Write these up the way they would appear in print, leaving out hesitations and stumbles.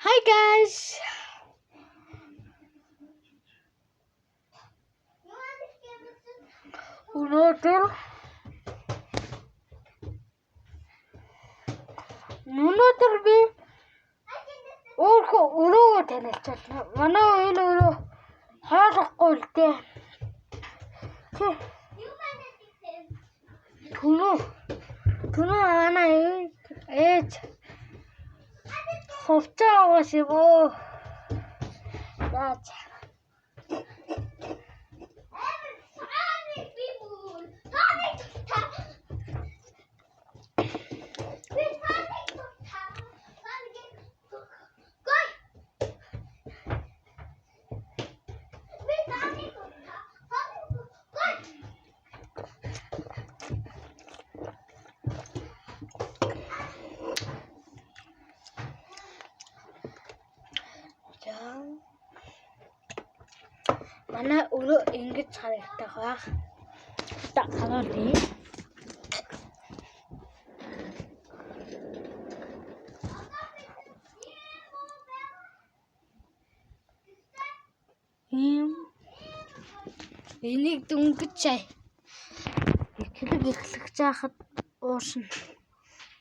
Hi guys. Өнөөдөр би өөрөө танилцуулна. Манай энэ өөрөө хаалгахгүй л дээ. Түнөө манай ээж хувцас авах юм уу? Яаж? Манай өөрөө ингэж харагдах байх. Та хараарай. Энийг дөнгөж чай. Ихлэг жаахад уушна.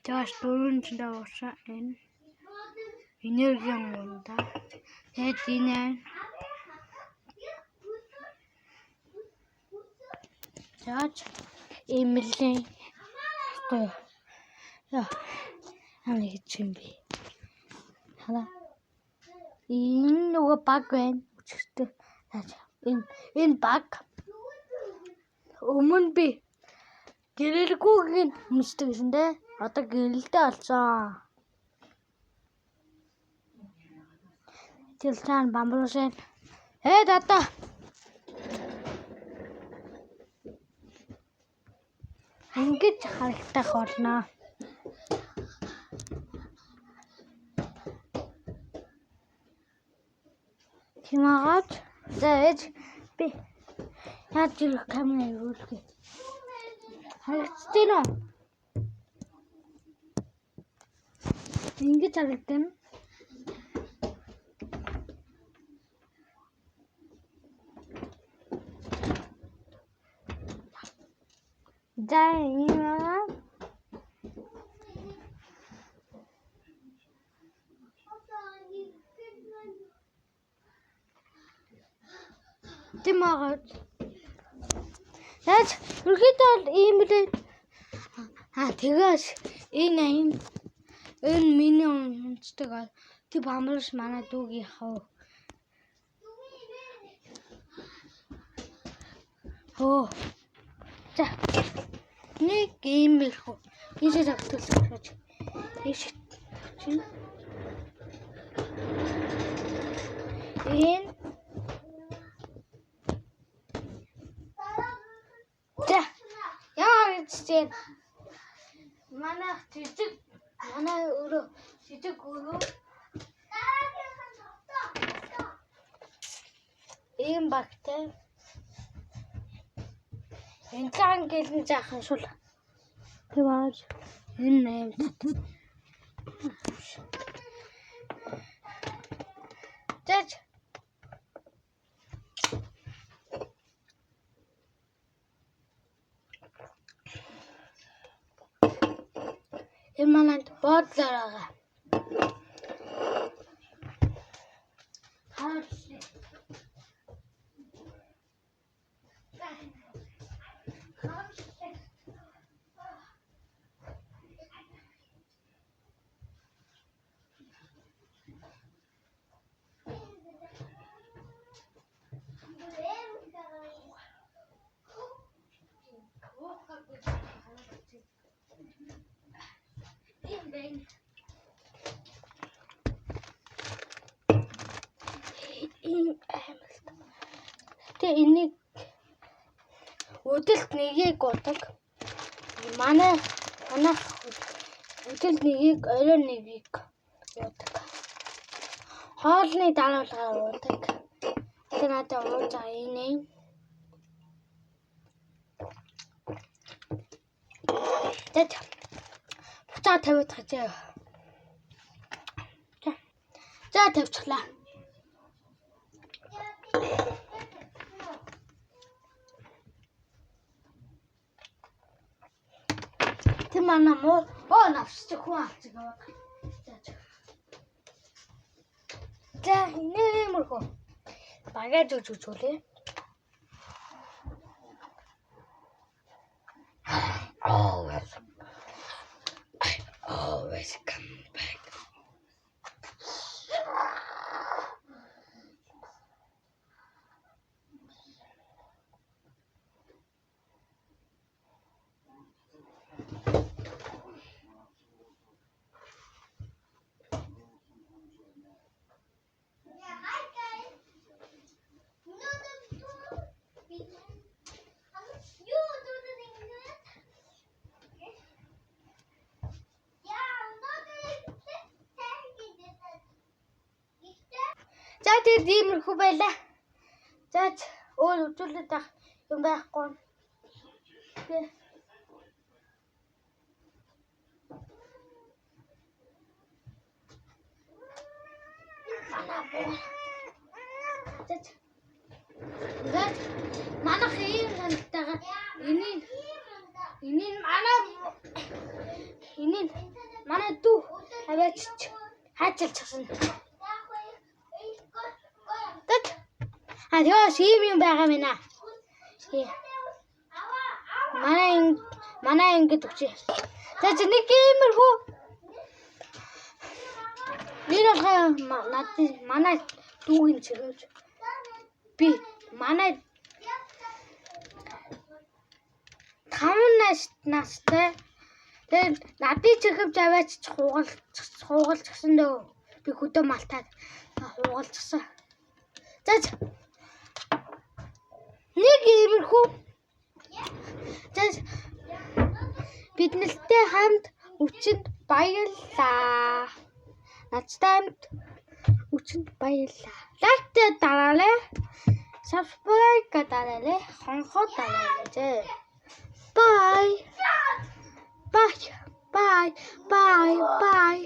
Тэгэж дөрөвчөндөө уушаа энэ энергийн унда. Тэгээд энэ Жаач имлэн гоо. Амиг чим би. Хана. Энэ нөгөө баг байна. Өчигтэй. Энэ баг. Өмнө би гэрэлгүйг мэддэг гэсэн дээ. Одоо гэрэлтэй болсон. Тэлцэн бамбуусын. Дата. Ингэж харагдах болно. Тимаагач зээж би яаж ирэх камера юулгүй. Харагдсан уу? Ингэж харагдана. Тимаагач. Яаж үргэлжлэл ийм л тэгээс энэ миний унцдаг. Тэг бамбарш манай дүүгийн хав. За. Нэг ийм л хөө. Ийшээ тавтуулж. Ийш. Энэ Яа манай өөрөө жижиг өрөө ийм багтай энэ цаан гэлэн жаахан шул тэгвэж энэ нэмт Тэт Эманад бодлоо. Тэгээ энийг өдөлт нэгийг удаг. Манай өдөлт нэгийг орой нэгийг удаг. Хоолны дараалал удаг. Тэгээ надад ууж энэ Тэт. Буцаа тавиад хажаа. За тавьчихлаа. Тэм манай муу навсч хүн авчих аваад. За нэмэрхүү. Багаж үжүүлээ. Always come back. За тэгээд иймэрхүү байлаа. За өөр үзүүлээд байх юм байхгүй. Тэг. Манай хийн гантайгаа энэ манай дүү аваач хаачилчихсан. Яа юм байгаа мэнэ. Манай ингэж өгч. За нэг иймэрхүү. Нэр манай дүүгийн чирэж. Би манай 5 настай. Тэгээд надын чихвж аваач хуугалчихсан дөө. Би хөдөө малтаад хуугалчихсан. За нэг иймэрхүү. За биднэртэй хамт өчөнд баярлаа. Надтай хамт өчөнд баярлаа. Лайктай дараарай. Subscribe дараарай. Хонхоо дараарай. Bye. Bye. Bye. Bye. Bye.